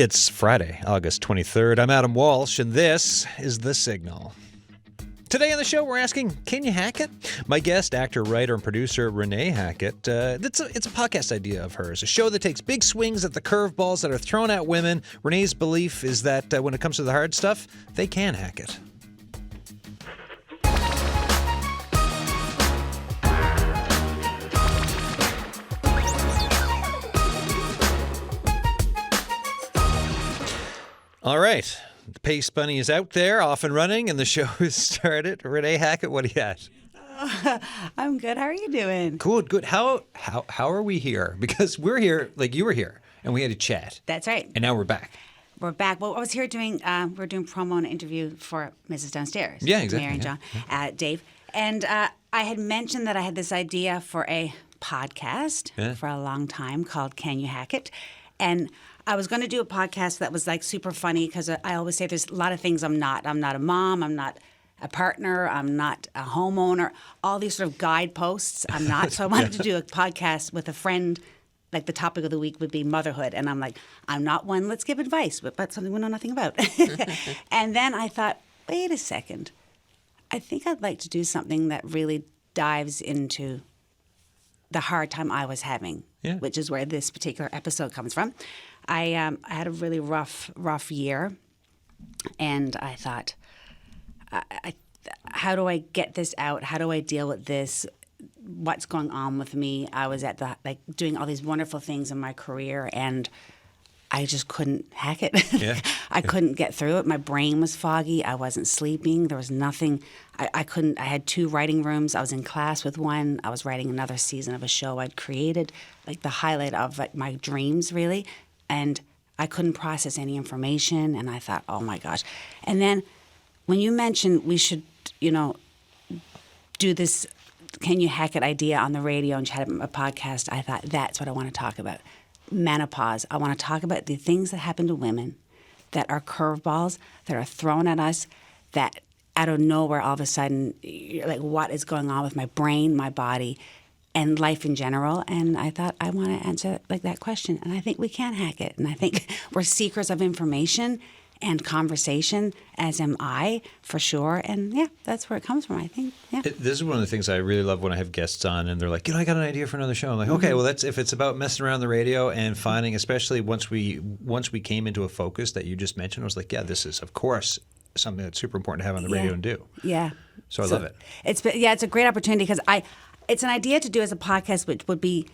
It's Friday, August 23rd. I'm Adam Walsh, and this is The Signal. Today on the show, we're asking, can you hack it? My guest, actor, writer, and producer Renee Hackett. It's a podcast idea of hers, a show that takes big swings at the curveballs that are thrown at women. Renee's belief is that when it comes to the hard stuff, they can hack it. All right. The Pace Bunny is out there, off and running, and the show has started. Renee Hackett, what do you got? I'm good. How are you doing? Good. How are we here? Because we're here, like you were here, and we had a chat. That's right. And now we're back. We're back. Well, I was here doing, we're doing promo and interview for Mrs. Downstairs. Yeah, exactly. Mary and John, Dave. And I had mentioned that I had this idea for a podcast for a long time called Can You Hack It? And I was going to do a podcast that was like super funny because I always say there's a lot of things I'm not. I'm not a mom. I'm not a partner. I'm not a homeowner. All these sort of guideposts I'm not. So I wanted to do a podcast with a friend. Like the topic of the week would be motherhood. And I'm like, I'm not one. Let's give advice about something we know nothing about. And then I thought, wait a second. I think I'd like to do something that really dives into the hard time I was having, which is where this particular episode comes from. I had a really rough year, and I thought, how do I get this out? How do I deal with this? What's going on with me? I was at doing all these wonderful things in my career, and I just couldn't hack it. I couldn't get through it. My brain was foggy. I wasn't sleeping. There was nothing. I couldn't. I had 2 writing rooms. I was in class with one. I was writing another season of a show I'd created, like the highlight of my dreams, really. And I couldn't process any information. And I thought, oh my gosh. And then when you mentioned we should, do this Can You Hack It idea on the radio and chat about a podcast, I thought that's what I want to talk about. Menopause. I want to talk about the things that happen to women that are curveballs, that are thrown at us, that out of nowhere all of a sudden, you're like, what is going on with my brain, my body, and life in general? And I thought I want to answer like that question. And I think we can hack it. And I think we're seekers of information and conversation, as am I, for sure. And that's where it comes from, I think. Yeah. This is one of the things I really love when I have guests on and they're like, I got an idea for another show. I'm like, okay, well, if it's about messing around the radio and finding, especially once we came into a focus that you just mentioned, I was like, this is, of course, something that's super important to have on the radio and do. Yeah. So I love it. It's a great opportunity because it's an idea to do as a podcast, which would be,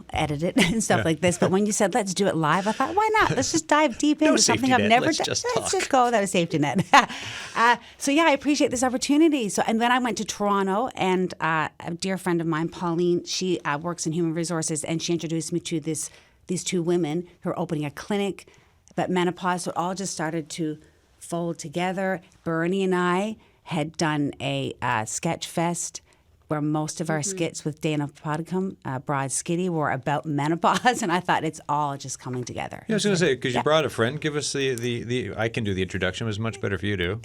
edited and stuff like this. But when you said, let's do it live, I thought, why not? Let's just dive deep into something I've never done. Let's just go without a safety net. So I appreciate this opportunity. And then I went to Toronto, and a dear friend of mine, Pauline, she works in human resources, and she introduced me to these 2 women who are opening a clinic about menopause. So it all just started to fold together. Bernie and I had done a sketch fest where most of our skits with Dana Podicum, Broad Skitty, were about menopause, and I thought it's all just coming together. I was going to say, because you brought a friend, give us the I can do the introduction. It was much better if you do.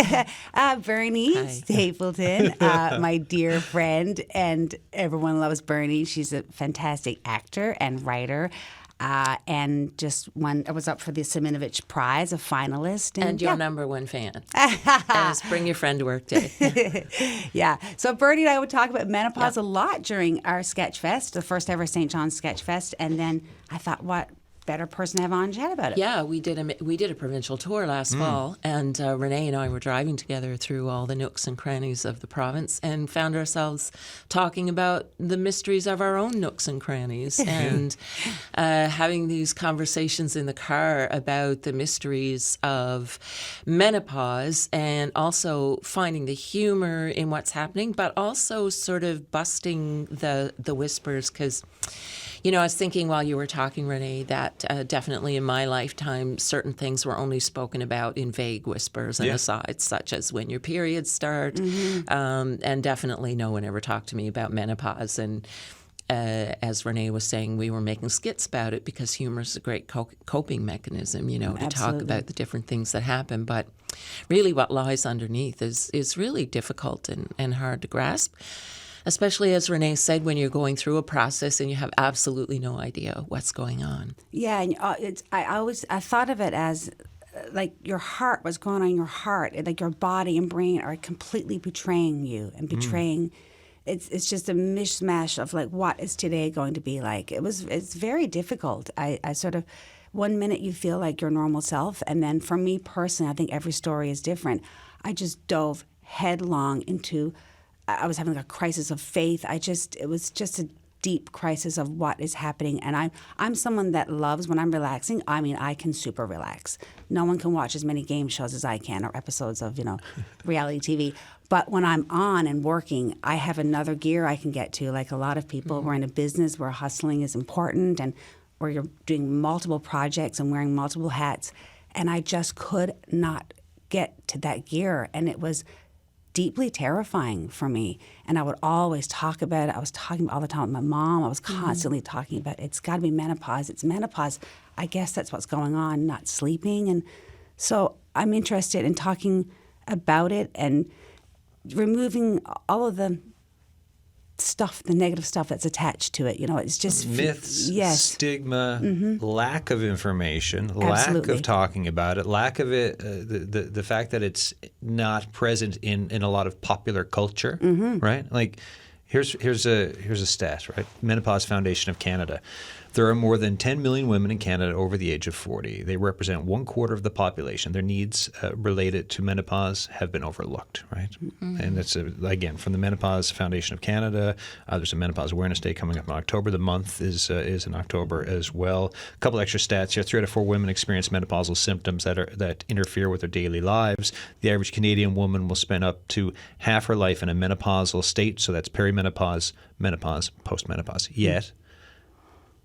Bernie Stapleton, my dear friend, and everyone loves Bernie. She's a fantastic actor and writer. And just I was up for the Siminovich Prize, a finalist. And your number one fan. As Bring Your Friend to Work Day. So Bernie and I would talk about menopause a lot during our Sketch Fest, the first ever St. John's Sketch Fest. And then I thought, what better person to have on chat about it? Yeah, we did a provincial tour last fall, and Renee and I were driving together through all the nooks and crannies of the province and found ourselves talking about the mysteries of our own nooks and crannies and having these conversations in the car about the mysteries of menopause and also finding the humor in what's happening, but also sort of busting the whispers because I was thinking while you were talking, Renee, that definitely in my lifetime, certain things were only spoken about in vague whispers and asides, such as when your periods start. And definitely no one ever talked to me about menopause. And as Renee was saying, we were making skits about it because humor is a great coping mechanism, to talk about the different things that happen. But really what lies underneath is really difficult and hard to grasp. especially as Renee said, when you're going through a process and you have absolutely no idea what's going on. Yeah, and I thought of it as like your heart, what's going on in your heart, like your body and brain are completely betraying you and betraying. It's just a mishmash of like, what is today going to be like? It's very difficult. I sort of, one minute you feel like your normal self, and then for me personally, I think every story is different. I just dove headlong into, I was having a crisis of faith. It was just a deep crisis of what is happening. And I'm someone that loves, when I'm relaxing, I mean, I can super relax. No one can watch as many game shows as I can, or episodes of, reality TV. But when I'm on and working, I have another gear I can get to. Like a lot of people, we're in a business where hustling is important and where you're doing multiple projects and wearing multiple hats. And I just could not get to that gear. And it was deeply terrifying for me. And I would always talk about it. I was talking all the time with my mom. I was constantly talking about it's got to be menopause. It's menopause. I guess that's what's going on, not sleeping. And so I'm interested in talking about it and removing all of the stuff, the negative stuff that's attached to it. It's just myths, yes, stigma, lack of information, Absolutely. lack of talking about it, lack of it, the fact that it's not present in a lot of popular culture, right? Like, here's a stat, right? Menopause Foundation of Canada. There are more than 10 million women in Canada over the age of 40. They represent 1/4 of the population. Their needs related to menopause have been overlooked, right? And that's, again, from the Menopause Foundation of Canada. There's a Menopause Awareness Day coming up in October. The month is in October as well. A couple extra stats here. 3 out of 4 women experience menopausal symptoms that interfere with their daily lives. The average Canadian woman will spend up to half her life in a menopausal state. So that's perimenopause, menopause, postmenopause. Yet,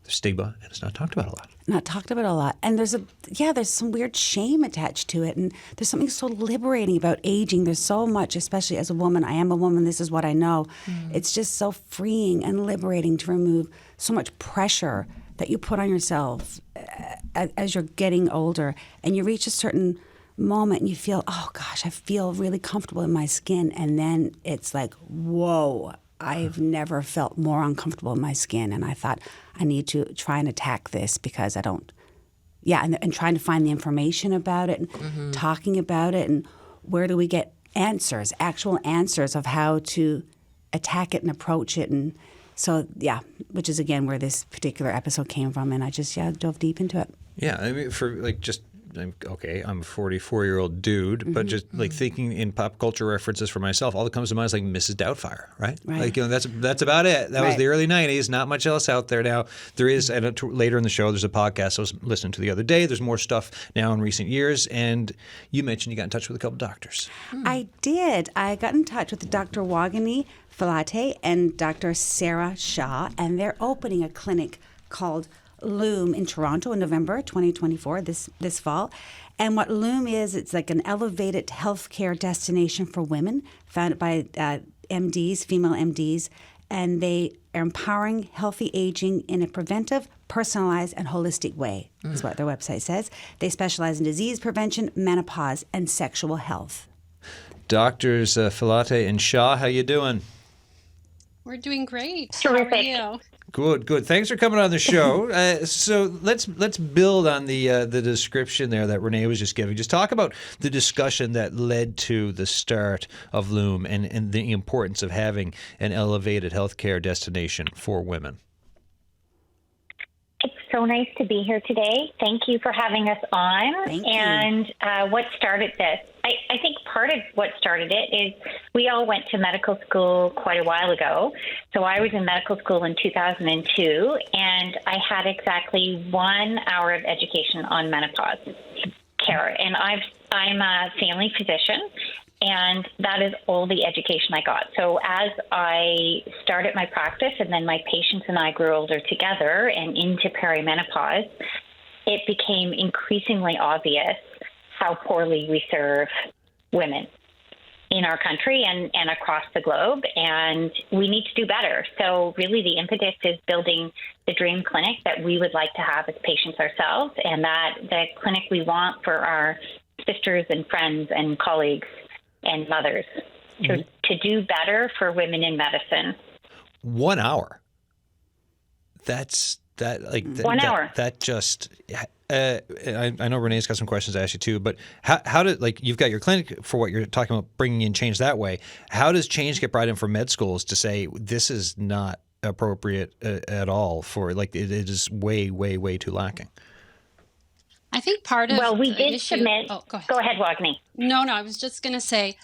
stigma, and it's not talked about a lot. Not talked about a lot. And there's some weird shame attached to it. And there's something so liberating about aging. There's so much, especially as a woman. I am a woman. This is what I know. It's just so freeing and liberating to remove so much pressure that you put on yourself as you're getting older. And you reach a certain moment and you feel, oh gosh, I feel really comfortable in my skin. And then it's like, whoa, I've never felt more uncomfortable in my skin. And I thought, I need to try and attack this because I don't, and trying to find the information about it and talking about it and where do we get answers, actual answers of how to attack it and approach it. And so, which is again where this particular episode came from. And I just, dove deep into it. Yeah, I mean, I'm a 44-year-old dude, but just like thinking in pop culture references for myself, all that comes to mind is like Mrs. Doubtfire, right? Like, that's about it. That was the early 90s, not much else out there now. There is, and later in the show, there's a podcast I was listening to the other day. There's more stuff now in recent years, and you mentioned you got in touch with a couple doctors. I did. I got in touch with Dr. Wagani Filate and Dr. Sarah Shaw, and they're opening a clinic called Loom in Toronto in November 2024, this fall. And what Loom is, it's like an elevated healthcare destination for women founded by MDs, female MDs, and they are empowering healthy aging in a preventive, personalized, and holistic way, is what their website says. They specialize in disease prevention, menopause, and sexual health. Doctors Filate and Shaw, how you doing? We're doing great. Terrific. How are you? Good. Thanks for coming on the show. So let's build on the description there that Renee was just giving. Just talk about the discussion that led to the start of Loom and the importance of having an elevated healthcare destination for women. It's so nice to be here today. Thank you for having us on. Thank you. And what started this? I think part of what started it is we all went to medical school quite a while ago. So I was in medical school in 2002, and I had exactly 1 hour of education on menopause care. And I'm a family physician, and that is all the education I got. So as I started my practice and then my patients and I grew older together and into perimenopause, it became increasingly obvious how poorly we serve women in our country and across the globe, and we need to do better. So really the impetus is building the dream clinic that we would like to have as patients ourselves, and that the clinic we want for our sisters and friends and colleagues and mothers to do better for women in medicine. 1 hour. That's that like 1 hour. That just. I know Renee's got some questions to ask you too, but how did, like, you've got your clinic for what you're talking about, bringing in change that way. How does change get brought in from med schools to say this is not appropriate at all for, like, it is way, way, way too lacking? I think part of we the did issue. submit. Oh, go ahead. Go ahead, Wagner. No, I was just going to say,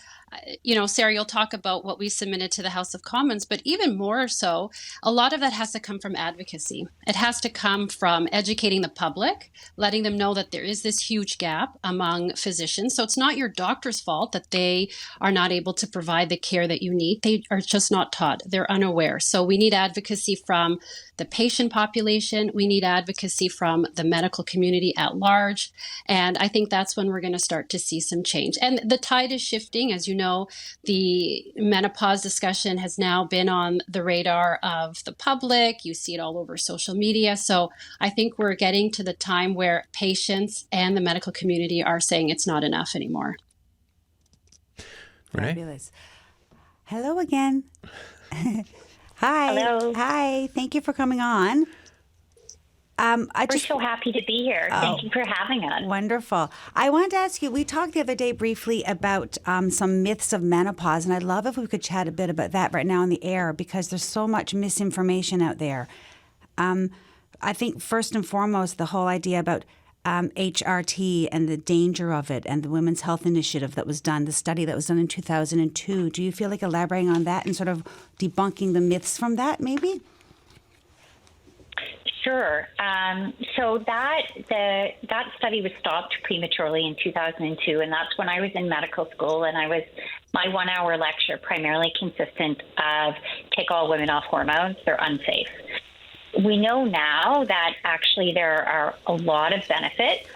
Sarah, you'll talk about what we submitted to the House of Commons, but even more so, a lot of that has to come from advocacy. It has to come from educating the public, letting them know that there is this huge gap among physicians. So it's not your doctor's fault that they are not able to provide the care that you need. They are just not taught. They're unaware. So we need advocacy from the patient population. We need advocacy from the medical community at large. And I think that's when we're going to start to see some change. And the tide is shifting. As you know, the menopause discussion has now been on the radar of the public. You see it all over social media. So I think we're getting to the time where patients and the medical community are saying it's not enough anymore. Renee? Fabulous. Hello again. Hi. Hello. Hi. Thank you for coming on. We're so happy to be here. Thank you for having us. Wonderful. I wanted to ask you, we talked the other day briefly about some myths of menopause, and I'd love if we could chat a bit about that right now on the air, because there's so much misinformation out there. I think first and foremost, the whole idea about HRT and the danger of it, and the Women's Health Initiative that was done, the study that was done in 2002. Do you feel like elaborating on that and sort of debunking the myths from that, maybe? Sure. So that study was stopped prematurely in 2002, and that's when I was in medical school, and my 1 hour lecture primarily consistent of take all women off hormones. They're unsafe. We know now that actually there are a lot of benefits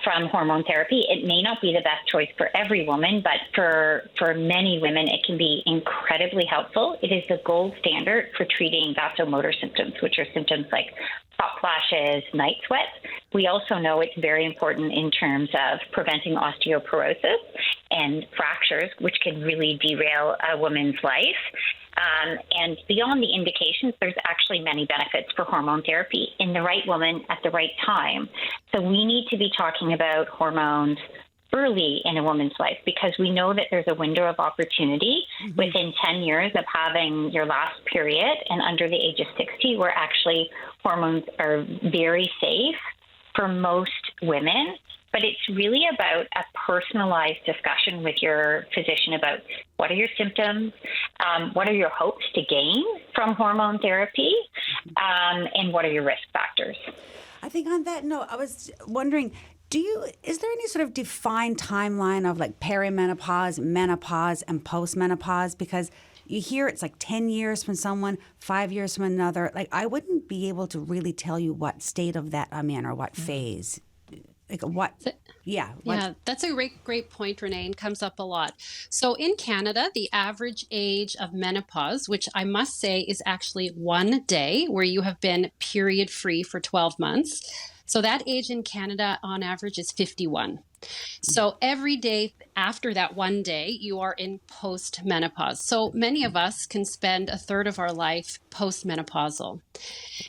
from hormone therapy. It may not be the best choice for every woman, but for many women, it can be incredibly helpful. It is the gold standard for treating vasomotor symptoms, which are symptoms like hot flashes, night sweats. We also know it's very important in terms of preventing osteoporosis and fractures, which can really derail a woman's life. And beyond the indications, there's actually many benefits for hormone therapy in the right woman at the right time. So we need to be talking about hormones early in a woman's life, because we know that there's a window of opportunity within 10 years of having your last period and under the age of 60, where actually hormones are very safe for most women. But it's really about a personalized discussion with your physician about what are your symptoms, what are your hopes to gain from hormone therapy, and what are your risk factors. I think on that note, I was wondering, is there any sort of defined timeline of like perimenopause, menopause, and postmenopause? Because you hear it's like 10 years from someone, 5 years from another. Like, I wouldn't be able to really tell you what state of that I'm in or what phase. Like what? Yeah. Yeah, that's a great point, Renee, and comes up a lot. So in Canada, the average age of menopause, which I must say is actually 1 day where you have been period free for 12 months. So that age in Canada on average is 51. So every day after that 1 day, you are in postmenopause. So many of us can spend a third of our life postmenopausal.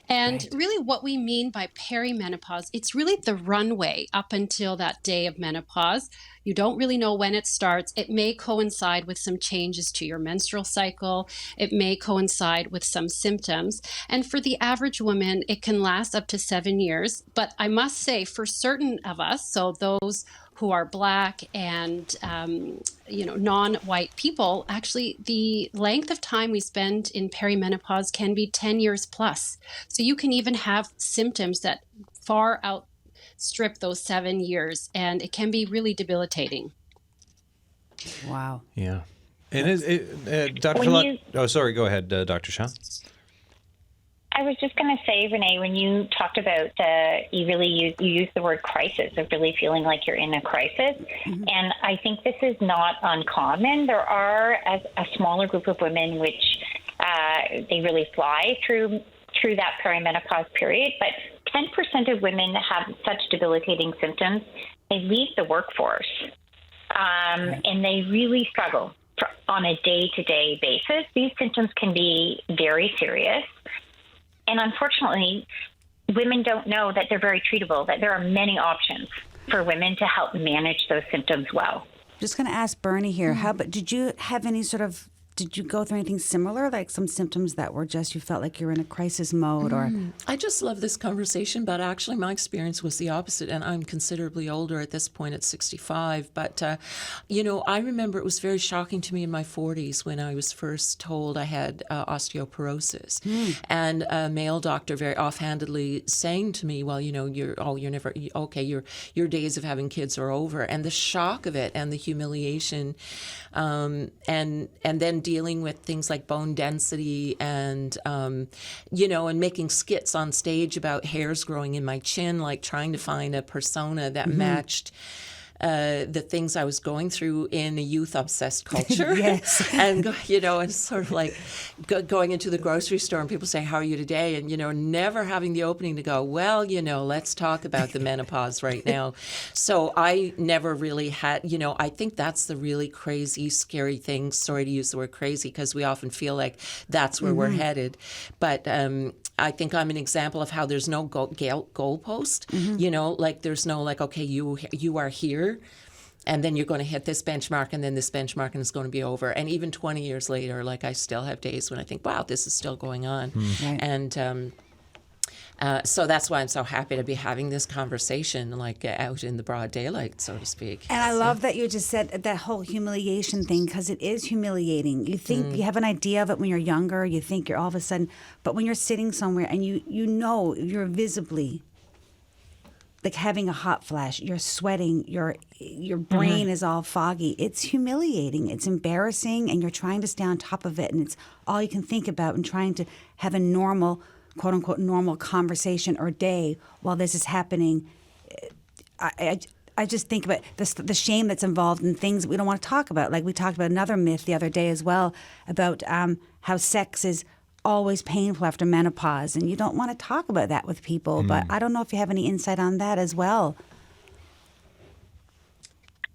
And really what we mean by perimenopause, it's really the runway up until that day of menopause. You don't really know when it starts. It may coincide with some changes to your menstrual cycle. It may coincide with some symptoms. And for the average woman, it can last up to 7 years. But I must say, for certain of us, so those who are Black and non-white people, actually the length of time we spend in perimenopause can be 10 years plus. So you can even have symptoms that far outstrip those 7 years, and it can be really debilitating. Wow. Yeah. And Dr. Philott, sorry, go ahead, Dr. Shah. I was just going to say, Renee, when you talked about you used the word crisis, of really feeling like you're in a crisis. And I think this is not uncommon. There are a smaller group of women which they really fly through that perimenopause period, but 10% of women have such debilitating symptoms, they leave the workforce, and they really struggle on a day-to-day basis, these symptoms can be very serious. And unfortunately, women don't know that they're very treatable, that there are many options for women to help manage those symptoms well. Just going to ask Bernie here, did you have any did you go through anything similar, like some symptoms that were just, you felt like you were in a crisis mode or? I just love this conversation, but actually my experience was the opposite, and I'm considerably older at this point at 65. But, I remember it was very shocking to me in my 40s when I was first told I had osteoporosis. And a male doctor very offhandedly saying to me, well, your days of having kids are over. And the shock of it and the humiliation, and then dealing with things like bone density and, and making skits on stage about hairs growing in my chin, like trying to find a persona that matched the things I was going through in a youth-obsessed culture. Yes. And, and sort of like going into the grocery store and people say, how are you today? And, never having the opening to go, well, let's talk about the menopause right now. So I never really had, I think that's the really crazy, scary thing. Sorry to use the word crazy because we often feel like that's where we're headed. But I think I'm an example of how there's no goalpost, like there's no like, okay, you are here. And then you're going to hit this benchmark, and then this benchmark, and it's going to be over. And even 20 years later, like I still have days when I think, wow, this is still going on. Right. And so that's why I'm so happy to be having this conversation, like out in the broad daylight, so to speak. And I love that you just said that whole humiliation thing, because it is humiliating. You think you have an idea of it when you're younger. You think you're all of a sudden, but when you're sitting somewhere and you're visibly like having a hot flash, you're sweating, your brain is all foggy. It's humiliating. It's embarrassing, and you're trying to stay on top of it, and it's all you can think about, and trying to have a normal, quote unquote, normal conversation or day while this is happening. I just think about the shame that's involved in things that we don't want to talk about. Like we talked about another myth the other day as well about how sex is always painful after menopause, and you don't want to talk about that with people. But I don't know if you have any insight on that as well.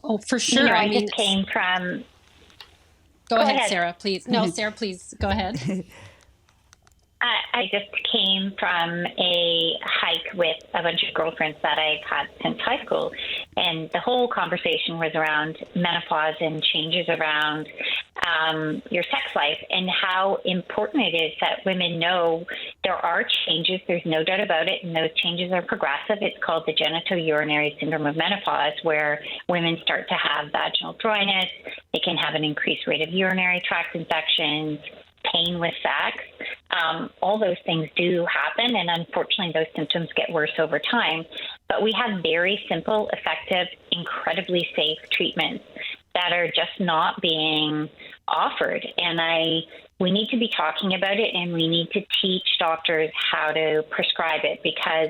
Oh, for sure. I just came from. Go ahead, Sarah, please. No, Sarah, please go ahead. I just came from a hike with a bunch of girlfriends that I've had since high school. And the whole conversation was around menopause and changes around your sex life and how important it is that women know there are changes. There's no doubt about it. And those changes are progressive. It's called the genitourinary syndrome of menopause, where women start to have vaginal dryness. They can have an increased rate of urinary tract infections, pain with sex. All those things do happen, and unfortunately those symptoms get worse over time. But we have very simple, effective, incredibly safe treatments that are just not being offered. And we need to be talking about it, and we need to teach doctors how to prescribe it, because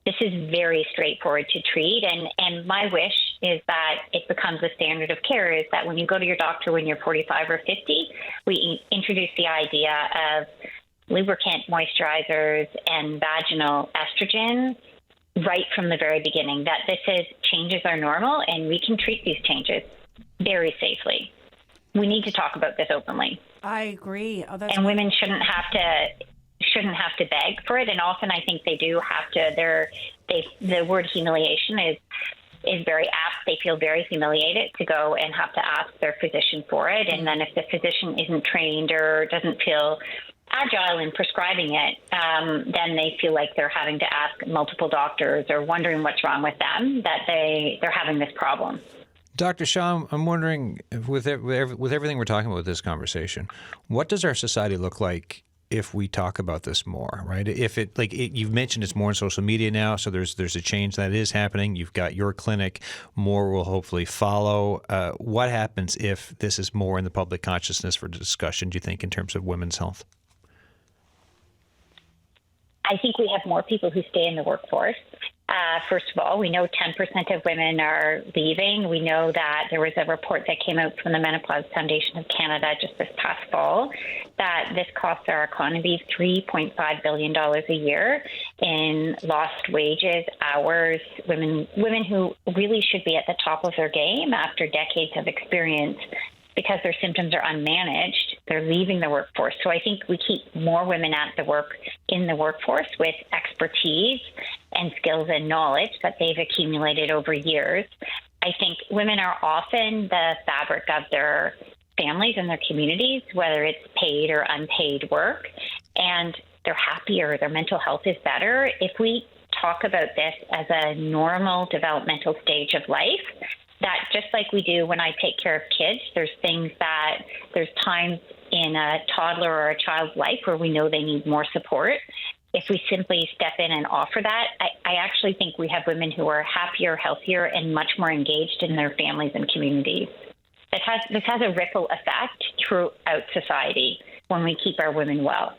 this is very straightforward to treat. And my wish is that it becomes a standard of care, is that when you go to your doctor when you're 45 or 50, we introduce the idea of lubricant moisturizers and vaginal estrogen right from the very beginning, that changes are normal and we can treat these changes very safely. We need to talk about this openly. I agree. And women shouldn't have to beg for it. And often I think they do have to. The word humiliation is very apt. They feel very humiliated to go and have to ask their physician for it. And then if the physician isn't trained or doesn't feel agile in prescribing it, then they feel like they're having to ask multiple doctors or wondering what's wrong with them, that they're having this problem. Dr. Shaw, I'm wondering, with everything we're talking about with this conversation, what does our society look like if we talk about this more, right? If you've mentioned it's more on social media now, so there's a change that is happening. You've got your clinic, more will hopefully follow. What happens if this is more in the public consciousness for discussion, do you think, in terms of women's health? I think we have more people who stay in the workforce. First of all, we know 10% of women are leaving. We know that there was a report that came out from the Menopause Foundation of Canada just this past fall that this costs our economy $3.5 billion a year in lost wages, hours, women who really should be at the top of their game after decades of experience because their symptoms are unmanaged, they're leaving the workforce. So I think we keep more women in the workforce with expertise and skills and knowledge that they've accumulated over years. I think women are often the fabric of their families and their communities, whether it's paid or unpaid work, and they're happier, their mental health is better. If we talk about this as a normal developmental stage of life, that just like we do when I take care of kids, there's times in a toddler or a child's life where we know they need more support. If we simply step in and offer that, I actually think we have women who are happier, healthier, and much more engaged in their families and communities. This has a ripple effect throughout society when we keep our women well.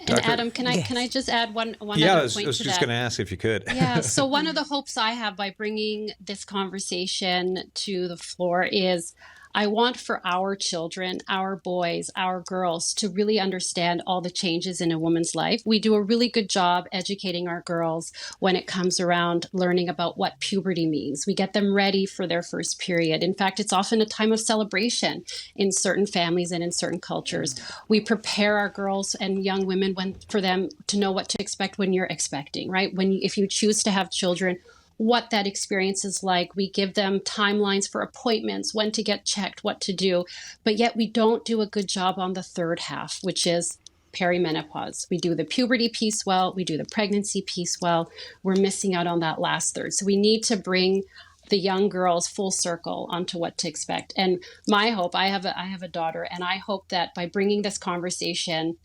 And Adam, can I just add one other point to that? Yeah, I was just going to ask if you could. Yeah, so one of the hopes I have by bringing this conversation to the floor is I want for our children, our boys, our girls to really understand all the changes in a woman's life. We do a really good job educating our girls when it comes around learning about what puberty means. We get them ready for their first period. In fact, it's often a time of celebration in certain families and in certain cultures. We prepare our girls and young women for them to know what to expect when you're expecting, right? If you choose to have children, what that experience is like. We give them timelines for appointments, when to get checked, what to do. But yet we don't do a good job on the third half, which is perimenopause. We do the puberty piece well. We do the pregnancy piece well. We're missing out on that last third. So we need to bring the young girls full circle onto what to expect. And my hope, I have a daughter, and I hope that by bringing this conversation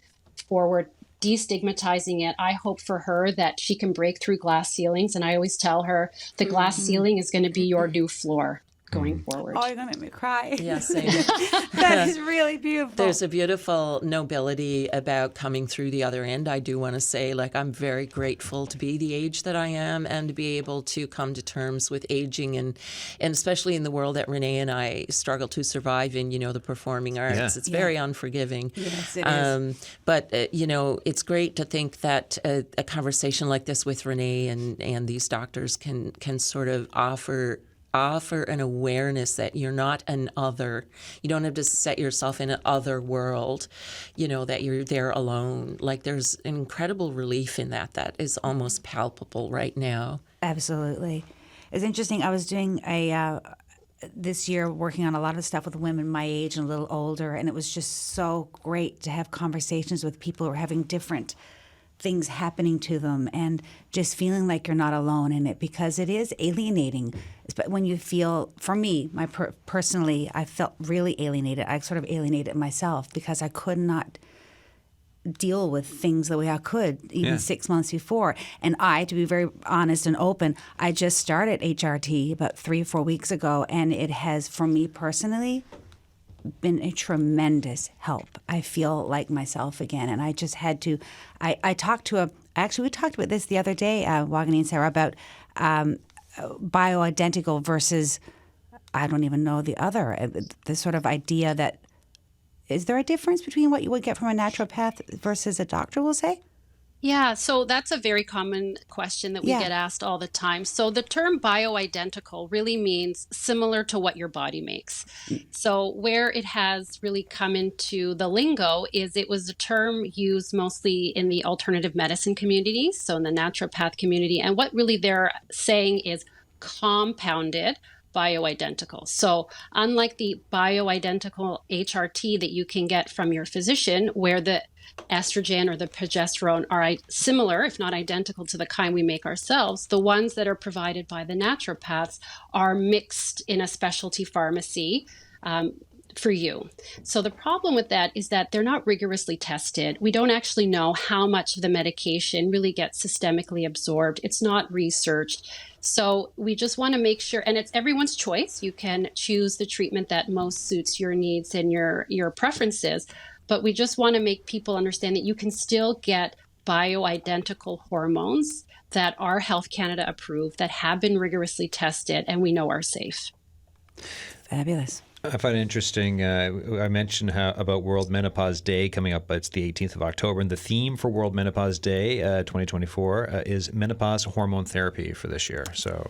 forward, destigmatizing it, I hope for her that she can break through glass ceilings. And I always tell her the glass ceiling is going to be your new floor going forward. Oh, you're going to make me cry. Yeah, same. That is really beautiful. There's a beautiful nobility about coming through the other end. I do want to say, I'm very grateful to be the age that I am and to be able to come to terms with aging and especially in the world that Renee and I struggle to survive in, the performing arts. Yeah. It's very unforgiving. Yes, it is. But, it's great to think that a conversation like this with Renee and these doctors can sort of offer an awareness that you're not an other. You don't have to set yourself in an other world, that you're there alone. There's incredible relief in that is almost palpable right now. Absolutely. It's interesting. I was doing this year working on a lot of stuff with women my age and a little older, and it was just so great to have conversations with people who are having different things happening to them and just feeling like you're not alone in it, because it is alienating. But when you feel, for me, personally, I felt really alienated. I sort of alienated myself because I could not deal with things the way I could even 6 months before. And to be very honest and open, I just started HRT about 3 or 4 weeks ago, and it has, for me personally, been a tremendous help. I feel like myself again, and I just had to. We talked about this the other day, Wagner and Sarah, about bioidentical versus I don't even know the other. The sort of idea that is there a difference between what you would get from a naturopath versus a doctor will say? Yeah, so that's a very common question that we get asked all the time. So the term bioidentical really means similar to what your body makes. So where it has really come into the lingo is it was a term used mostly in the alternative medicine community, so in the naturopath community. And what really they're saying is compounded bioidentical. So unlike the bioidentical HRT that you can get from your physician, where the estrogen or the progesterone are similar, if not identical, to the kind we make ourselves, the ones that are provided by the naturopaths are mixed in a specialty pharmacy for you. So the problem with that is that they're not rigorously tested. We don't actually know how much of the medication really gets systemically absorbed. It's not researched. So we just want to make sure, and it's everyone's choice. You can choose the treatment that most suits your needs and your preferences. But we just want to make people understand that you can still get bioidentical hormones that are Health Canada approved, that have been rigorously tested, and we know are safe. Fabulous. I find it interesting. I mentioned about World Menopause Day coming up. It's the 18th of October, and the theme for World Menopause Day 2024 is menopause hormone therapy for this year. So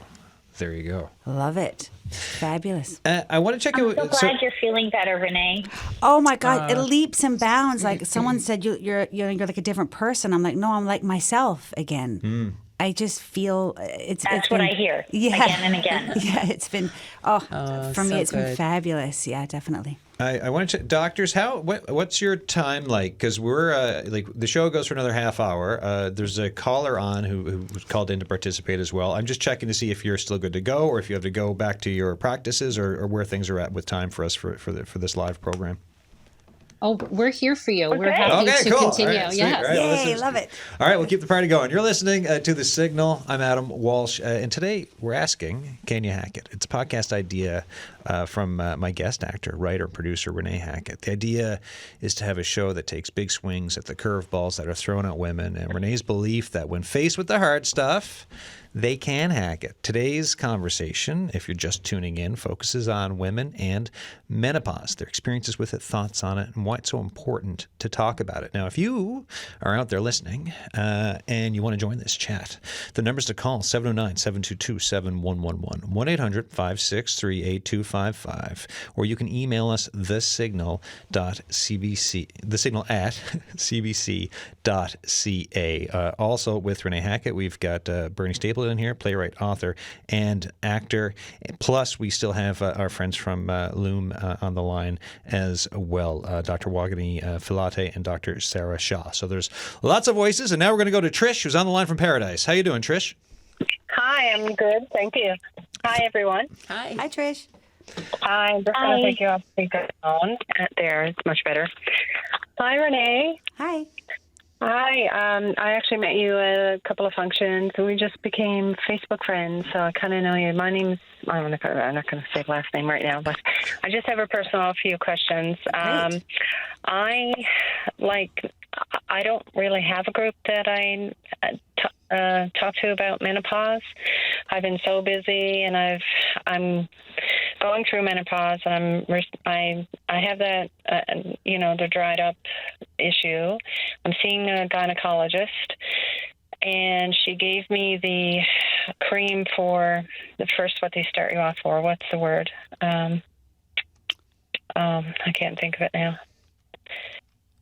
There you go. Love it. Fabulous. I want to check I'm in. so glad you're feeling better, Renee. Oh my God! It leaps and bounds. Like someone said, you're like a different person. I'm like, no, I'm like myself again. I just feel That's what I hear again and again. Yeah, it's been for me, it's been fabulous. Yeah, definitely. I want to check, doctors, what's your time like? Because we're like the show goes for another half hour. There's a caller on who called in to participate as well. I'm just checking to see if you're still good to go, or if you have to go back to your practices, or where things are at with time for us for this live program. Oh, we're here for you. We're Okay. happy Okay, to cool. continue. All right, sweet. Yes. All right, well, Yay, love it. All right, we'll keep the party going. You're listening to The Signal. I'm Adam Walsh, and today we're asking, can you hack it? It's a podcast idea from my guest actor, writer, producer, Renee Hackett. The idea is to have a show that takes big swings at the curveballs that are thrown at women, and Renee's belief that when faced with the hard stuff, they can hack it. Today's conversation, if you're just tuning in, focuses on women and menopause, their experiences with it, thoughts on it, and why it's so important to talk about it. Now, if you are out there listening and you want to join this chat, the numbers to call, 709-722-7111, 1-800-563-8255, or you can email us thesignal@cbc, thesignal@cbc.ca. Also, with Renee Hackett, we've got Bernie Stapleton in here, playwright, author, and actor. Plus, we still have our friends from Loom on the line as well, Dr. Wagani Filate and Dr. Sarah Shaw. So there's lots of voices, and now we're going to go to Trish, who's on the line from Paradise. How you doing, Trish? Hi, I'm good. Thank you. Hi, everyone. Hi. Hi, Trish. I'm just going to take you off speakerphone. There, it's much better. Hi, Renee. Hi. Hi. I actually met you at a couple of functions, and we just became Facebook friends, so I kind of know you. My name's, I'm not going to say last name right now, but I just have a personal few questions. I don't really have a group that I talk to about menopause. I've been so busy, and I'm going through menopause, and I have that the dried up issue. I'm seeing a gynecologist, and she gave me the cream for the first, what they start you off for. What's the word? I can't think of it now.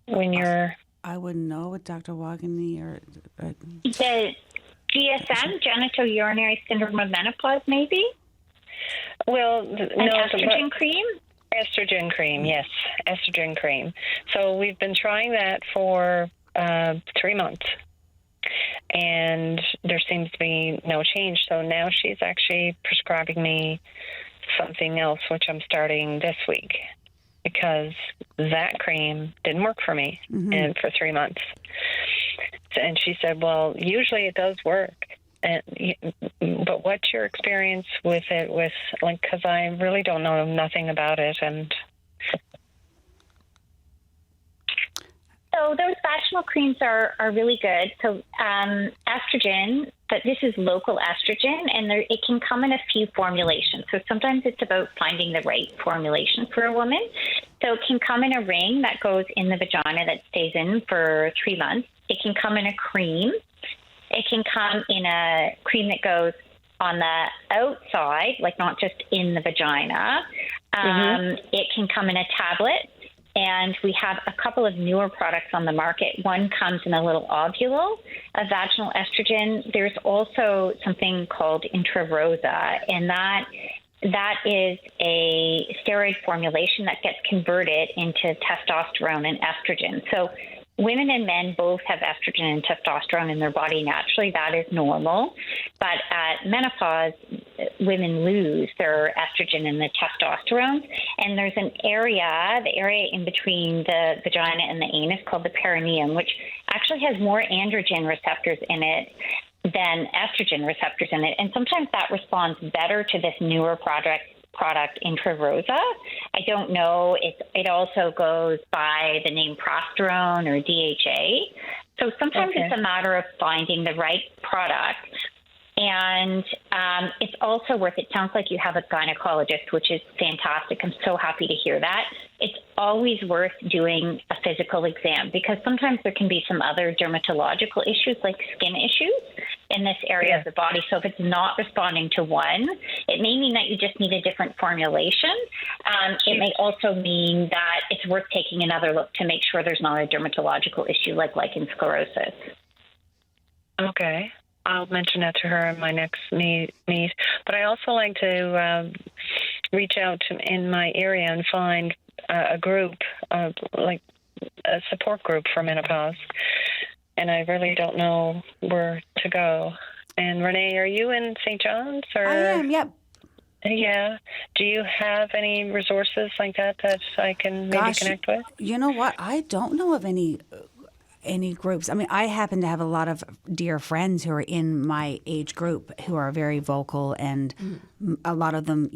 When you're... I wouldn't know with Dr. Wagani or... The GSM, genital urinary syndrome of menopause, maybe? Well, Estrogen cream? Estrogen cream, yes. Estrogen cream. So we've been trying that for 3 months. And there seems to be no change. So now she's actually prescribing me something else, which I'm starting this week, because that cream didn't work for me and for 3 months. And she said, well, usually it does work. But what's your experience with it? Because I really don't know nothing about it. And so those vaginal creams are really good. So estrogen, but this is local estrogen, and it can come in a few formulations. So sometimes it's about finding the right formulation for a woman. So it can come in a ring that goes in the vagina that stays in for 3 months. It can come in a cream. It can come in a cream that goes on the outside, like not just in the vagina. It can come in a tablet. And we have a couple of newer products on the market. One comes in a little ovule of vaginal estrogen. There's also something called Intrarosa, and that is a steroid formulation that gets converted into testosterone and estrogen. So women and men both have estrogen and testosterone in their body naturally. That is normal. But at menopause, women lose their estrogen and the testosterone. And there's an area, the area in between the vagina and the anus called the perineum, which actually has more androgen receptors in it than estrogen receptors in it. And sometimes that responds better to this newer product Intrarosa. I don't know. It also goes by the name prosterone or DHA. So sometimes it's a matter of finding the right product. And it's also worth, it sounds like you have a gynecologist, which is fantastic. I'm so happy to hear that. It's always worth doing a physical exam, because sometimes there can be some other dermatological issues like skin issues. in this area of the body. So if it's not responding to one, it may mean that you just need a different formulation. It may also mean that it's worth taking another look to make sure there's not a dermatological issue like lichen sclerosis. Okay. I'll mention that to her in my next meet. But I also like to reach out in my area and find a group, like a support group for menopause. And I really don't know where to go. And Renee, are you in St. John's? Or? I am, yep. Yeah. Do you have any resources like that I can maybe connect with? You know what? I don't know of any groups. I mean, I happen to have a lot of dear friends who are in my age group who are very vocal, and a lot of them,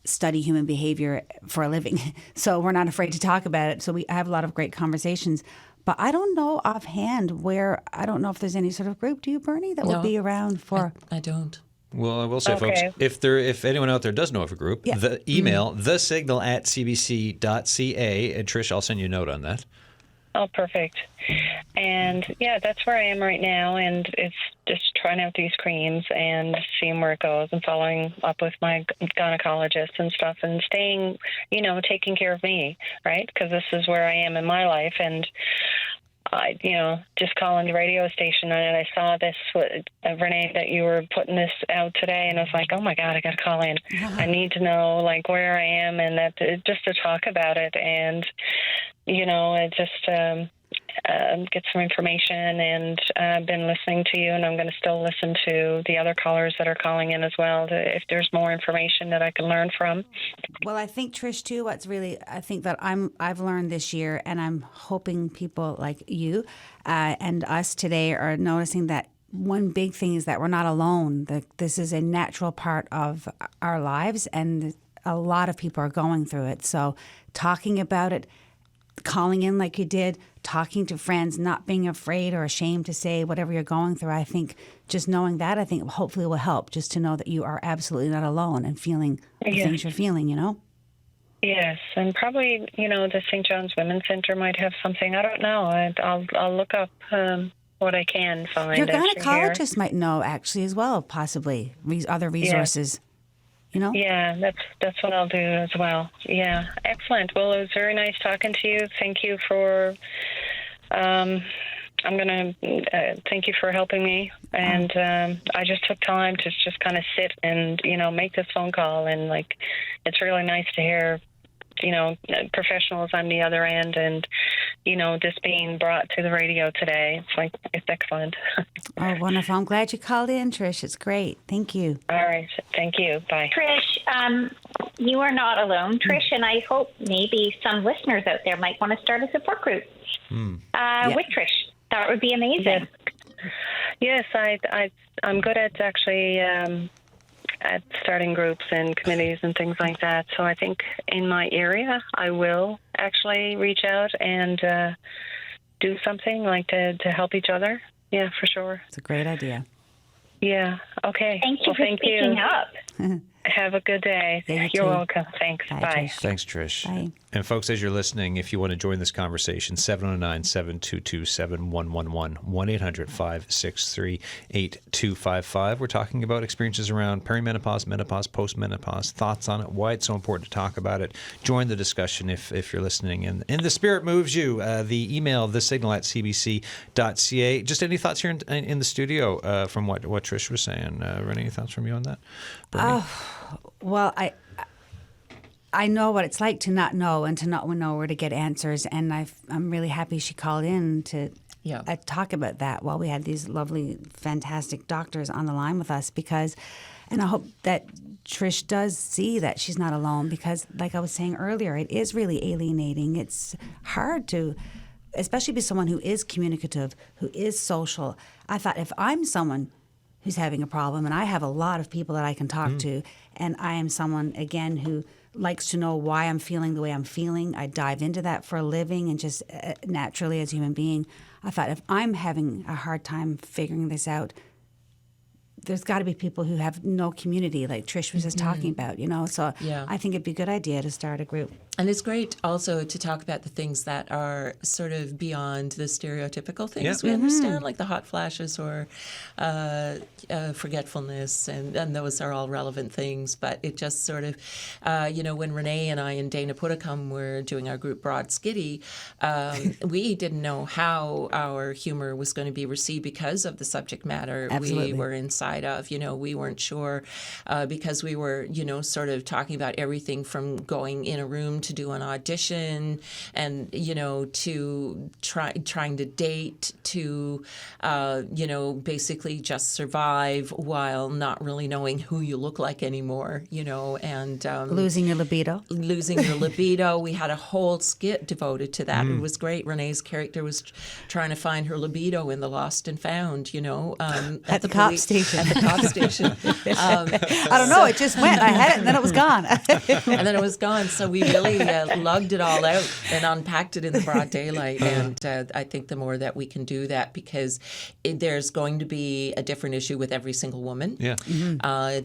study human behavior for a living. So we're not afraid to talk about it. So I have a lot of great conversations. But I don't know offhand I don't know if there's any sort of group. Do you, Bernie, that would be around for? I don't. Well, I will say, folks, if anyone out there does know of a group, the email, thesignal@cbc.ca, and Trish, I'll send you a note on that. Oh, perfect. And yeah, that's where I am right now. And it's just trying out these creams and seeing where it goes and following up with my gynecologist and stuff and staying, taking care of me, right? Because this is where I am in my life. And I, just calling the radio station and I saw this, Renee, that you were putting this out today, and I was like, oh my God, I got to call in. I need to know like where I am and that just to talk about it and, just get some information. And I've been listening to you, and I'm going to still listen to the other callers that are calling in as well, if there's more information that I can learn from. Well, I think, Trish, too, I think that I've learned this year, and I'm hoping people like you and us today are noticing that one big thing is that we're not alone. That this is a natural part of our lives, and a lot of people are going through it. So talking about it, calling in like you did, talking to friends, not being afraid or ashamed to say whatever you're going through. I think just knowing that, I think hopefully will help, just to know that you are absolutely not alone and feeling the things you're feeling, Yes, and probably, the St. John's Women's Center might have something. I don't know. I'll look up what I can find. Your gynecologist might know, actually, as well, possibly, other resources. Yeah, that's what I'll do as well. Yeah, excellent. Well, it was very nice talking to you. Thank you for, I'm going to thank you for helping me. And I just took time to just kind of sit and, make this phone call. And, it's really nice to hear, professionals on the other end and, this being brought to the radio today. It's excellent. Oh, wonderful. I'm glad you called in, Trish. It's great. Thank you. All right. Thank you. Bye. Trish, you are not alone, Trish, and I hope maybe some listeners out there might want to start a support group with Trish. That would be amazing. Yes, I'm good at actually at starting groups and committees and things like that. So I think in my area, I will actually reach out and do something like to help each other. Yeah, for sure. It's a great idea. Yeah. Okay. Thank you for speaking up. Have a good day. Yeah, You're welcome. Thanks. Bye. Bye. Thanks, Trish. Bye. And folks, as you're listening, if you want to join this conversation, 709-722-7111, 1-800-563-8255. We're talking about experiences around perimenopause, menopause, postmenopause, thoughts on it, why it's so important to talk about it. Join the discussion if you're listening. And the spirit moves you. The email, thesignal@cbc.ca. Just any thoughts here in the studio from what Trish was saying? Renee, any thoughts from you on that? Well, I know what it's like to not know and to not know where to get answers, and I'm really happy she called in to talk about that while we had these lovely, fantastic doctors on the line with us, and I hope that Trish does see that she's not alone, because like I was saying earlier, it is really alienating. It's hard to, especially be someone who is communicative, who is social. I thought, if I'm someone who's having a problem, and I have a lot of people that I can talk to, and I am someone, again, who likes to know why I'm feeling the way I'm feeling. I dive into that for a living and just naturally as a human being. I thought, if I'm having a hard time figuring this out, there's got to be people who have no community, like Trish was just talking about, So Yeah. I think it'd be a good idea to start a group. And it's great also to talk about the things that are sort of beyond the stereotypical things we understand, like the hot flashes or forgetfulness, and those are all relevant things. But it just sort of, when Renee and I and Dana Puddicombe were doing our group Broad Skitty, we didn't know how our humor was going to be received because of the subject matter Absolutely. we were inside of. We weren't sure because we were, sort of talking about everything from going in a room to do an audition and, to trying to date to, basically just survive while not really knowing who you look like anymore, and Losing your libido. losing your libido. We had a whole skit devoted to that. It was great. Renee's character was trying to find her libido in the Lost and Found, At the cop station. At the cop station. I don't know. It just went. I had it, and then it was gone. And then it was gone. So we really lugged it all out and unpacked it in the broad daylight. And I think the more that we can do that, because there's going to be a different issue with every single woman. Yeah.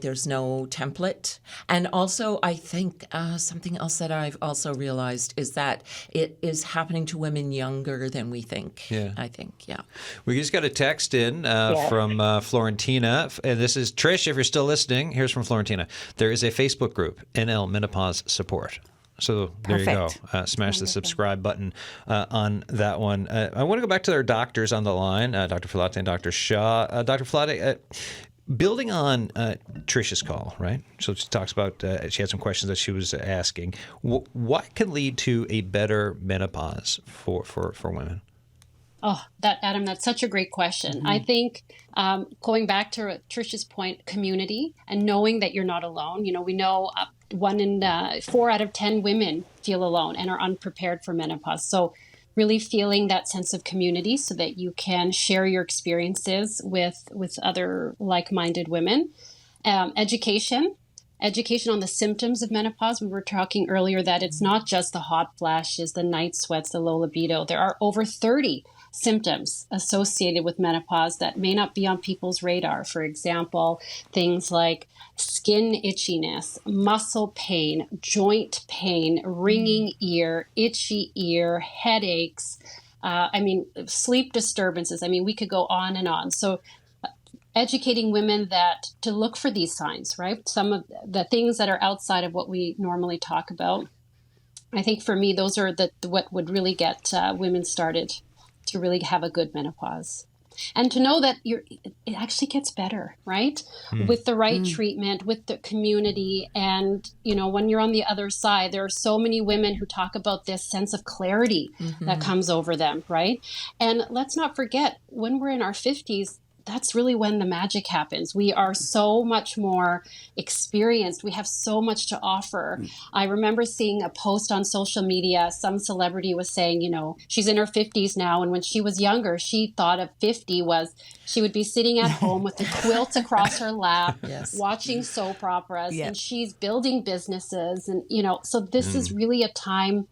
There's no template. And also, I think something else that I've also realized is that it is happening to women younger than we think. Yeah. I think, yeah. We just got a text in from Florentina. And this is Trish, if you're still listening. Here's from Florentina. There is a Facebook group, NL Menopause Support. So there you go. Smash the subscribe button on that one. I want to go back to our doctors on the line, Dr. Filate and Dr. Shaw. Dr. Filate, building on Trish's call, right? So she talks about, she had some questions that she was asking. What can lead to a better menopause for women? Oh, Adam, that's such a great question. I think going back to Trish's point, community and knowing that you're not alone. We know 4 out of 10 women feel alone and are unprepared for menopause. So really feeling that sense of community so that you can share your experiences with other like-minded women. Education on the symptoms of menopause. We were talking earlier that it's not just the hot flashes, the night sweats, the low libido. There are over 30 symptoms associated with menopause that may not be on people's radar. For example, things like skin itchiness, muscle pain, joint pain, ringing ear, itchy ear, headaches, sleep disturbances. We could go on and on. So educating women that to look for these signs, right? Some of the things that are outside of what we normally talk about. I think for me, those are what would really get women started to really have a good menopause. And to know that it actually gets better, right? With the right treatment, with the community. And, when you're on the other side, there are so many women who talk about this sense of clarity that comes over them, right? And let's not forget, when we're in our 50s, that's really when the magic happens. We are so much more experienced. We have so much to offer. I remember seeing a post on social media. Some celebrity was saying, she's in her 50s now. And when she was younger, she thought of 50 was she would be sitting at home with a quilt across her lap, watching soap operas, and she's building businesses. And, so this is really a time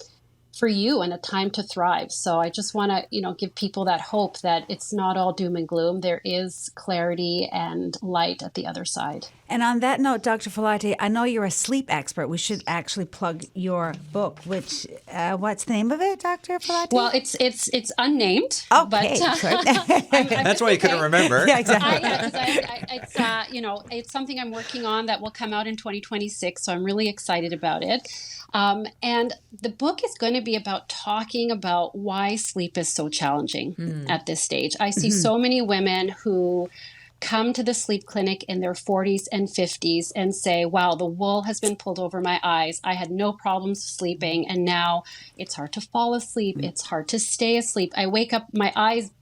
for you and a time to thrive. So I just want to, give people that hope that it's not all doom and gloom. There is clarity and light at the other side. And on that note, Dr. Filate, I know you're a sleep expert. We should actually plug your book, which, what's the name of it, Dr. Filate? Well, it's unnamed. Okay. But, That's why you couldn't remember. Yeah, exactly. It's something I'm working on that will come out in 2026. So I'm really excited about it. And the book is going to be about talking about why sleep is so challenging at this stage. I see so many women who come to the sleep clinic in their 40s and 50s and say, wow, the wool has been pulled over my eyes. I had no problems sleeping. And now it's hard to fall asleep. It's hard to stay asleep. I wake up, my eyes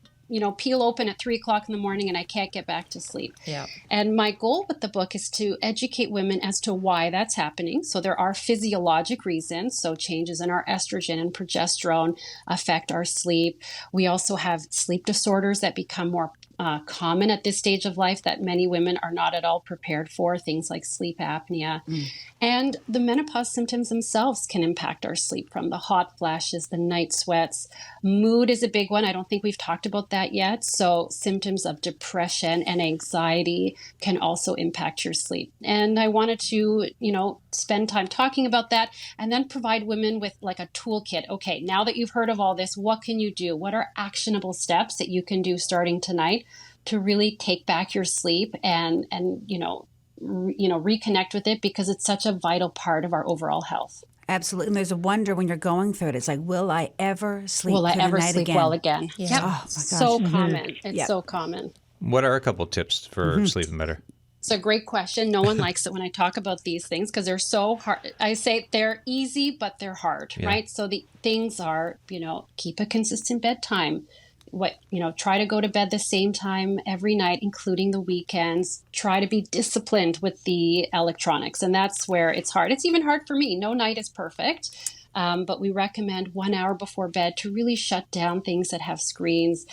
peel open at 3:00 in the morning and I can't get back to sleep. Yeah. And my goal with the book is to educate women as to why that's happening. So there are physiologic reasons. So changes in our estrogen and progesterone affect our sleep. We also have sleep disorders that become more common at this stage of life that many women are not at all prepared for, things like sleep apnea. And the menopause symptoms themselves can impact our sleep, from the hot flashes, the night sweats. Mood is a big one. I don't think we've talked about that yet. So symptoms of depression and anxiety can also impact your sleep. And I wanted to, spend time talking about that and then provide women with like a toolkit. Okay, now that you've heard of all this, what can you do? What are actionable steps that you can do starting tonight to really take back your sleep and reconnect with it, because it's such a vital part of our overall health. Absolutely. And there's a wonder when you're going through it. It's like, will I ever sleep Will I through ever the night sleep again? well again? Yeah. Yep. Oh, my gosh. So common. It's so common. What are a couple tips for sleeping better? It's a great question. No one likes it when I talk about these things because they're so hard. I say they're easy, but they're hard, right? So the things are, keep a consistent bedtime. Try to go to bed the same time every night, including the weekends. Try to be disciplined with the electronics. And that's where it's hard. It's even hard for me. No night is perfect. But we recommend 1 hour before bed to really shut down things that have screens.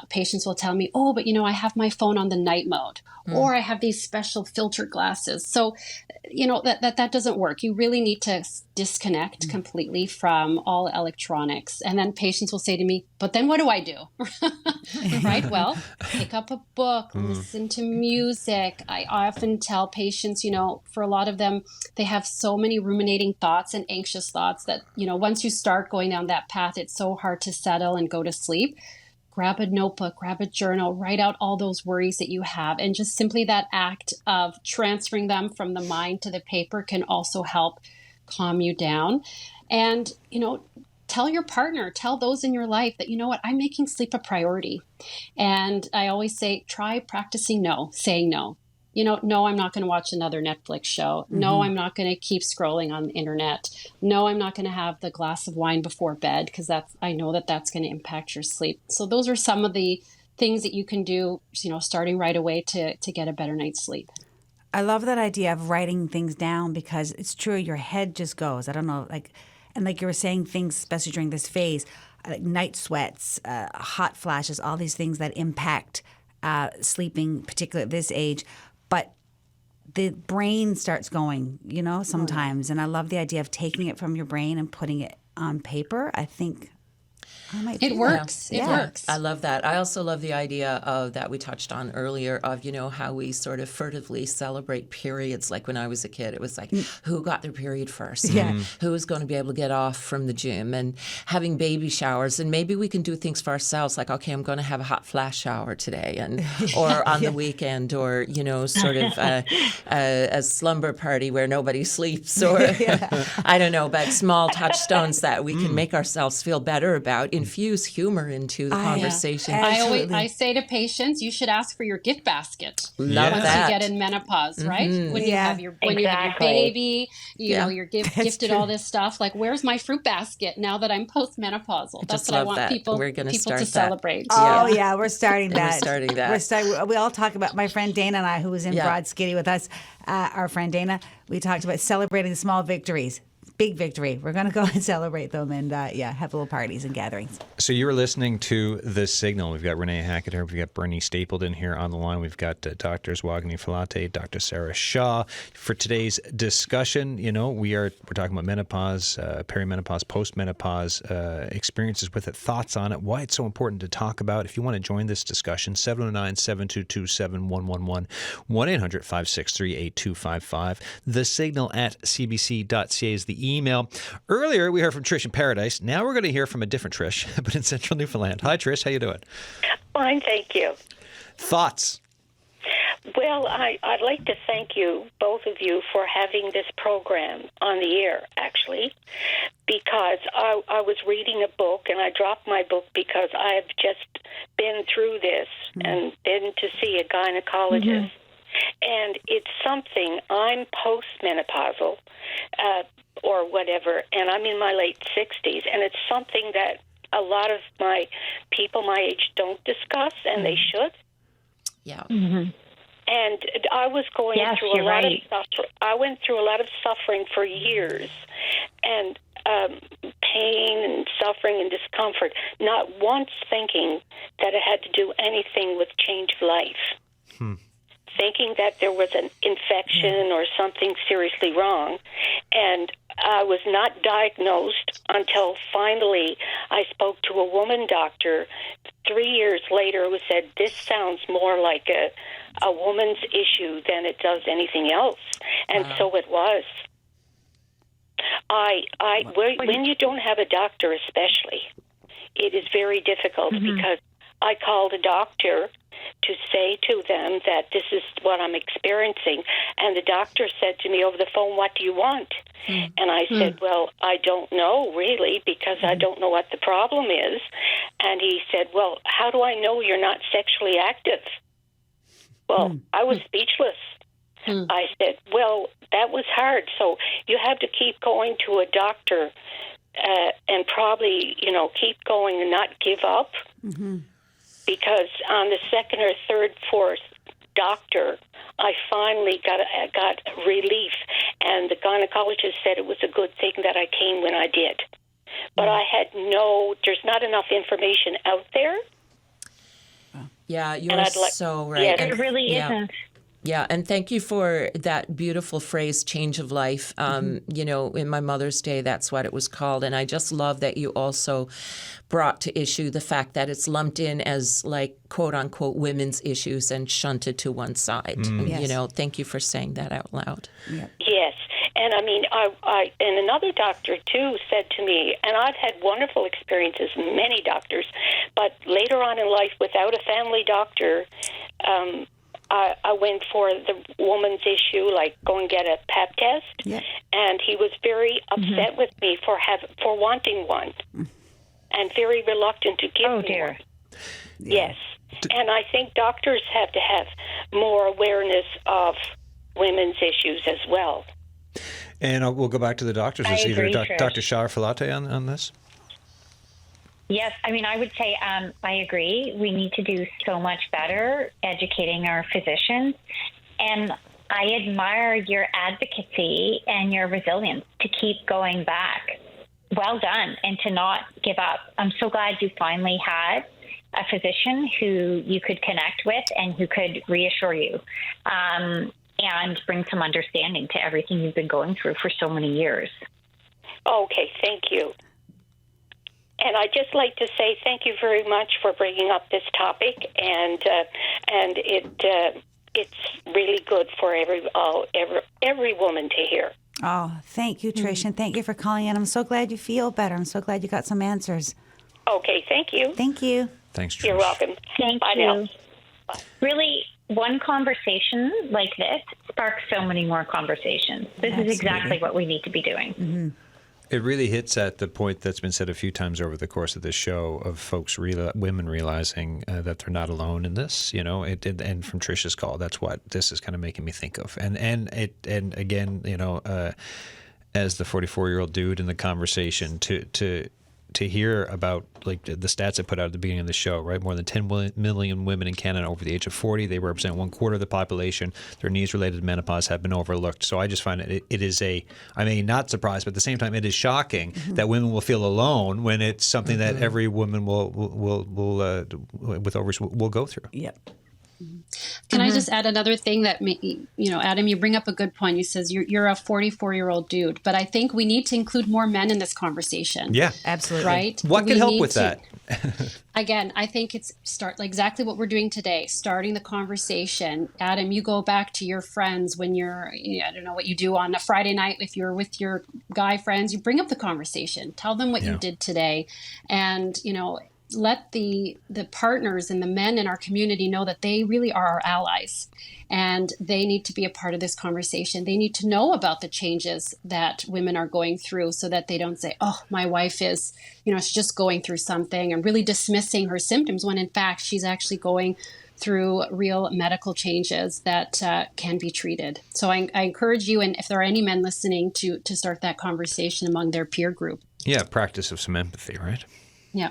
Patients will tell me, but I have my phone on the night mode, or I have these special filter glasses. So, that doesn't work. You really need to disconnect completely from all electronics. And then patients will say to me, but then what do I do? Right? Well, pick up a book, listen to music. I often tell patients, for a lot of them, they have so many ruminating thoughts and anxious thoughts that, once you start going down that path, it's so hard to settle and go to sleep. Grab a notebook, grab a journal, write out all those worries that you have. And just simply that act of transferring them from the mind to the paper can also help calm you down. And, tell your partner, tell those in your life that, I'm making sleep a priority. And I always say, try practicing saying no. No, I'm not going to watch another Netflix show. No, I'm not going to keep scrolling on the internet. No, I'm not going to have the glass of wine before bed, because I know that's going to impact your sleep. So those are some of the things that you can do, starting right away to get a better night's sleep. I love that idea of writing things down, because it's true, your head just goes. I don't know, and like you were saying, things, especially during this phase, like night sweats, hot flashes, all these things that impact sleeping, particularly at this age. But the brain starts going, sometimes. And I love the idea of taking it from your brain and putting it on paper. I think I might do It works. that. It works. I love that. I also love the idea of that we touched on earlier of, how we sort of furtively celebrate periods. Like when I was a kid, it was like, who got their period first? Yeah. Who was going to be able to get off from the gym, and having baby showers. And maybe we can do things for ourselves, like, okay, I'm going to have a hot flash shower today, or on the weekend, or, sort of a slumber party where nobody sleeps, or I don't know, but small touchstones that we can make ourselves feel better about. Infuse humor into the conversation. I say to patients, you should ask for your gift basket. Love once that. you get in menopause, right? When you have your baby, you're gifted all this stuff. Like, where's my fruit basket now that I'm postmenopausal? That's what I want people to celebrate. Oh yeah, we're starting that. We're starting that. We all talk about, my friend Dana and I, who was in Broad Skitty with us, our friend Dana, we talked about celebrating the small victories. Big victory. We're going to go and celebrate them and, have little parties and gatherings. So you were listening to The Signal. We've got Renee Hackett here. We've got Bernie Stapleton here on the line. We've got Drs. Wagner Filate, Dr. Sarah Shaw. For today's discussion, we're talking about menopause, perimenopause, postmenopause, experiences with it, thoughts on it, why it's so important to talk about. If you want to join this discussion, 709-722-7111, 1-800-563-8255. The Signal at cbc.ca is the email. Earlier, we heard from Trish in Paradise. Now we're going to hear from a different Trish, but in central Newfoundland. Hi, Trish. How you doing? Fine, thank you. Thoughts? Well, I'd like to thank you, both of you, for having this program on the air, actually, because I was reading a book, and I dropped my book because I have just been through this and been to see a gynecologist. And it's something, I'm postmenopausal, or whatever, and I'm in my late 60s, and it's something that a lot of my people my age don't discuss, and they should. Yeah. And I was going through a lot of suffering. I went through a lot of suffering for years, and pain and suffering and discomfort, not once thinking that it had to do anything with change of life. Thinking that there was an infection or something seriously wrong. And I was not diagnosed until finally I spoke to a woman doctor 3 years later who said, this sounds more like a woman's issue than it does anything else. And so it was. When you don't have a doctor especially, it is very difficult because I called a doctor to say to them that this is what I'm experiencing. And the doctor said to me over the phone, what do you want? And I said, well, I don't know really, because I don't know what the problem is. And he said, well, how do I know you're not sexually active? Well, I was speechless. I said, well, that was hard. So you have to keep going to a doctor and probably, keep going and not give up. Because on the second or third, fourth doctor, I finally got relief, and the gynecologist said it was a good thing that I came when I did. But I had there's not enough information out there. Yeah, you're so right. Yes, it really isn't. Yeah, and thank you for that beautiful phrase, change of life. In my Mother's Day, that's what it was called. And I just love that you also brought to issue the fact that it's lumped in as like, quote unquote, women's issues and shunted to one side. Yes. Thank you for saying that out loud. Yep. Yes. And I mean, I and another doctor too said to me, and I've had wonderful experiences, many doctors, but later on in life, without a family doctor, I went for the woman's issue, like go and get a pap test, and he was very upset with me for wanting one, and very reluctant to give me one. Yes, and I think doctors have to have more awareness of women's issues as well. And we'll go back to the doctors. I agree, Dr. Shahar-Falate on this. Yes, I mean, I would say I agree. We need to do so much better educating our physicians. And I admire your advocacy and your resilience to keep going back. Well done, and to not give up. I'm so glad you finally had a physician who you could connect with and who could reassure you and bring some understanding to everything you've been going through for so many years. Okay, thank you. And I'd just like to say thank you very much for bringing up this topic, and it's really good for every woman to hear. Oh, thank you, Trish, and thank you for calling in. I'm so glad you feel better. I'm so glad you got some answers. Okay, thank you. Thank you. Thanks, Trish. You're welcome. Thank Bye you. now. Really, one conversation like this sparks so many more conversations. This is exactly what we need to be doing. It really hits at the point that's been said a few times over the course of this show of folks, women realizing that they're not alone in this. And from Trish's call, that's what this is kind of making me think of. And again, as the 44-year-old dude in the conversation, to hear about like the stats I put out at the beginning of the show, right? More than 10 million women in Canada over the age of 40. They represent 1/4 of the population. Their needs-related menopause have been overlooked. So I just find it is I may not surprised, but at the same time, it is shocking that women will feel alone when it's something that every woman will with ovaries will go through. Yep. Can I just add another thing that, Adam, you bring up a good point. You says you're a 44-year-old dude, but I think we need to include more men in this conversation. Yeah, absolutely. Right? What can help with that? Again, I think it's exactly what we're doing today, starting the conversation. Adam, you go back to your friends when I don't know what you do on a Friday night. If you're with your guy friends, you bring up the conversation, tell them what you did today, and, let the partners and the men in our community know that they really are our allies, and they need to be a part of this conversation. They need to know about the changes that women are going through, so that they don't say, oh, my wife is, she's just going through something, and really dismissing her symptoms, when in fact she's actually going through real medical changes that can be treated. So I encourage you, and if there are any men listening, to start that conversation among their peer group. Yeah, practice of some empathy, right? Yeah.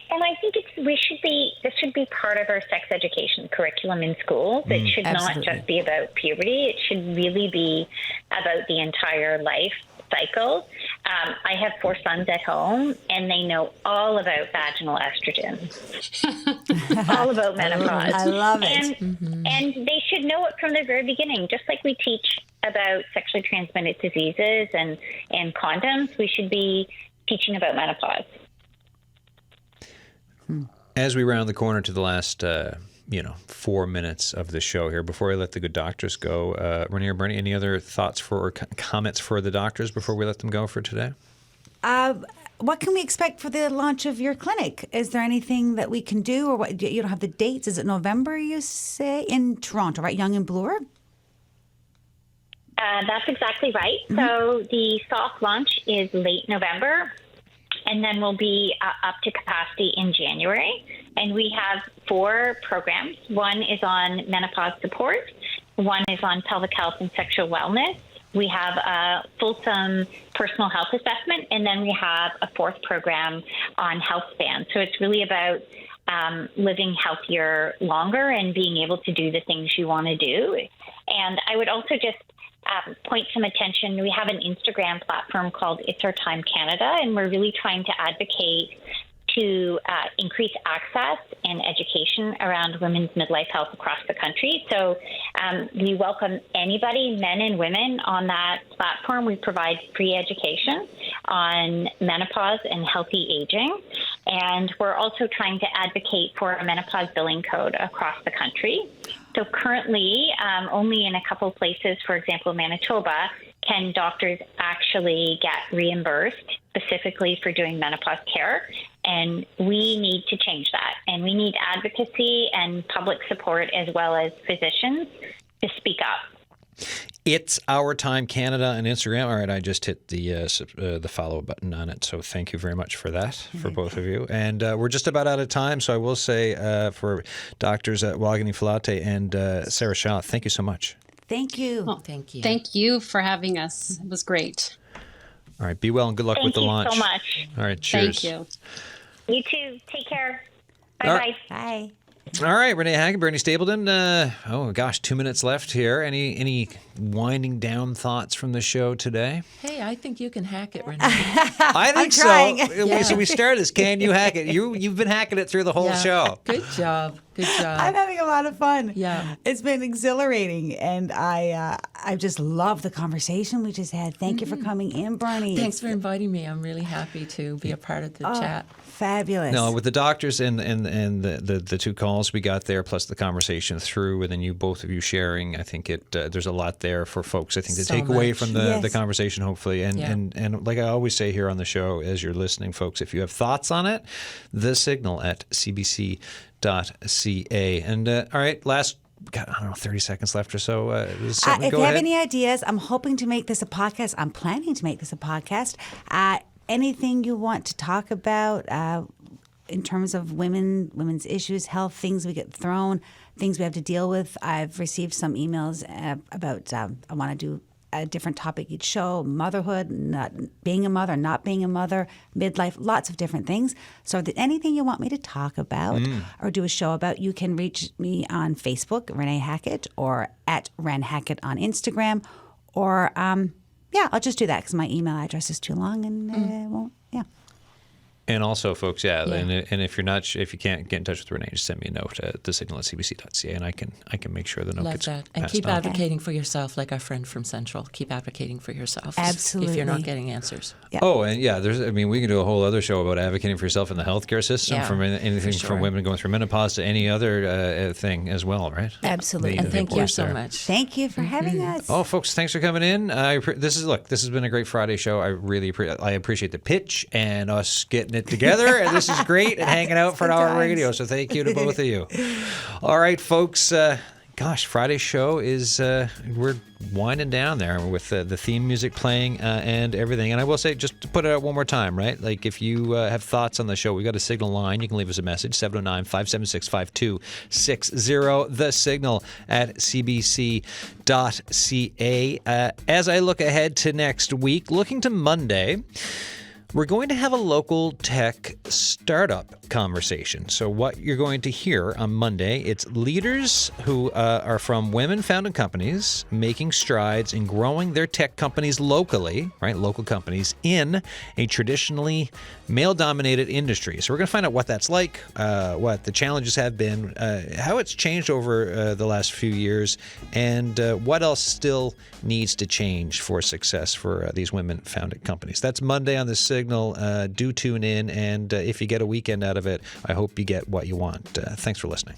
And I think this should be part of our sex education curriculum in schools. It should not just be about puberty. It should really be about the entire life cycle. I have 4 sons at home, and they know all about vaginal estrogen, all about menopause. I love it. And they should know it from the very beginning. Just like we teach about sexually transmitted diseases and condoms, we should be teaching about menopause. As we round the corner to the last 4 minutes of the show here, before I let the good doctors go, Renee or Bernie, any other thoughts or comments for the doctors before we let them go for today? What can we expect for the launch of your clinic? Is there anything that we can do, or what? You don't have the dates? Is it November, you say, in Toronto, right? Young and Bloor? That's exactly right. So the soft launch is late November, and then we'll be up to capacity in January. And we have 4 programs. One is on menopause support. One is on pelvic health and sexual wellness. We have a fulsome personal health assessment, and then we have a 4th program on health span. So it's really about living healthier longer and being able to do the things you want to do. And I would also just point some attention. We have an Instagram platform called It's Our Time Canada, and we're really trying to advocate to increase access and education around women's midlife health across the country. So we welcome anybody, men and women, on that platform. We provide free education on menopause and healthy aging. And we're also trying to advocate for a menopause billing code across the country. So currently, only in a couple of places, for example, Manitoba, can doctors actually get reimbursed specifically for doing menopause care. And we need to change that. And we need advocacy and public support, as well as physicians, to speak up. It's Our Time Canada on Instagram. All right, I just hit the follow button on it, so thank you very much for that, for both of you. And we're just about out of time, so I will say for Doctors Wageni Filate and Sarah Shaw, thank you so much. Thank you. Oh, Thank you. Thank you for having us. It was great. All right, be well and good luck with the launch. Thank you so much. All right, cheers. Thank you. You too. Take care. All Bye-bye. right. Bye. All right, Renee Hackett, Bernie Stapleton. 2 minutes left here. Any winding down thoughts from the show today? Hey, I think you can hack it, Renee. I think so. trying. Yeah. So we started this. Can you hack it? You've been hacking it through the whole show. Good job. Good job. I'm having a lot of fun. Yeah. It's been exhilarating, and I just love the conversation we just had. Thank you for coming in, Bernie. Thanks for inviting me. I'm really happy to be a part of the chat. Fabulous. No, with the doctors and the 2 calls we got there, plus the conversation through, and then both of you sharing, I think there's a lot there for folks, I think, to So take away much. from Yes. the conversation, hopefully. And like I always say here on the show, as you're listening, folks, if you have thoughts on it, the signal at cbc.ca. And all right, last, God, I don't know, 30 seconds left or so. If Go you have ahead. any ideas, I'm hoping to make this a podcast. I'm planning to make this a podcast. Anything you want to talk about in terms of women's issues, health, things we get thrown, things we have to deal with. I've received some emails about I want to do a different topic each show, motherhood, not being a mother, not being a mother, midlife, lots of different things. So if there's anything you want me to talk about or do a show about, you can reach me on Facebook, Renee Hackett, or at Ren Hackett on Instagram, or I'll just do that because my email address is too long and it won't. Yeah. And also, folks, and if you can't get in touch with Renee, just send me a note at thesignal@cbc.ca, and I can make sure the note Love gets that. And passed keep on. advocating for yourself, like our friend from Central. Keep advocating for yourself. Absolutely. If you're not getting answers. Yeah. Oh, and we can do a whole other show about advocating for yourself in the healthcare system, Yeah, from anything for sure. from women going through menopause to any other thing as well, right? Absolutely. And thank you voice so there. much. Thank you for having us. Oh, folks, thanks for coming in. This has been a great Friday show. I really appreciate the pitch and us getting it together. And this is great and hanging out for an hour of radio. So thank you to both of you. All right, folks. Friday's show is we're winding down there with the theme music playing and everything. And I will say, just to put it out one more time, right? Like if you have thoughts on the show, we've got a signal line. You can leave us a message, 709-576-5260, the signal at cbc.ca. As I look ahead to next week, looking to Monday, We're going to have a local tech startup conversation. So what you're going to hear on Monday, it's leaders who are from women-founded companies making strides in growing their tech companies locally, right? Local companies in a traditionally male-dominated industry. So we're going to find out what that's like, what the challenges have been, how it's changed over the last few years, and what else still needs to change for success for these women-founded companies. That's Monday on the Signal. Do tune in, and if you get a weekend out of it, I hope you get what you want. Thanks for listening.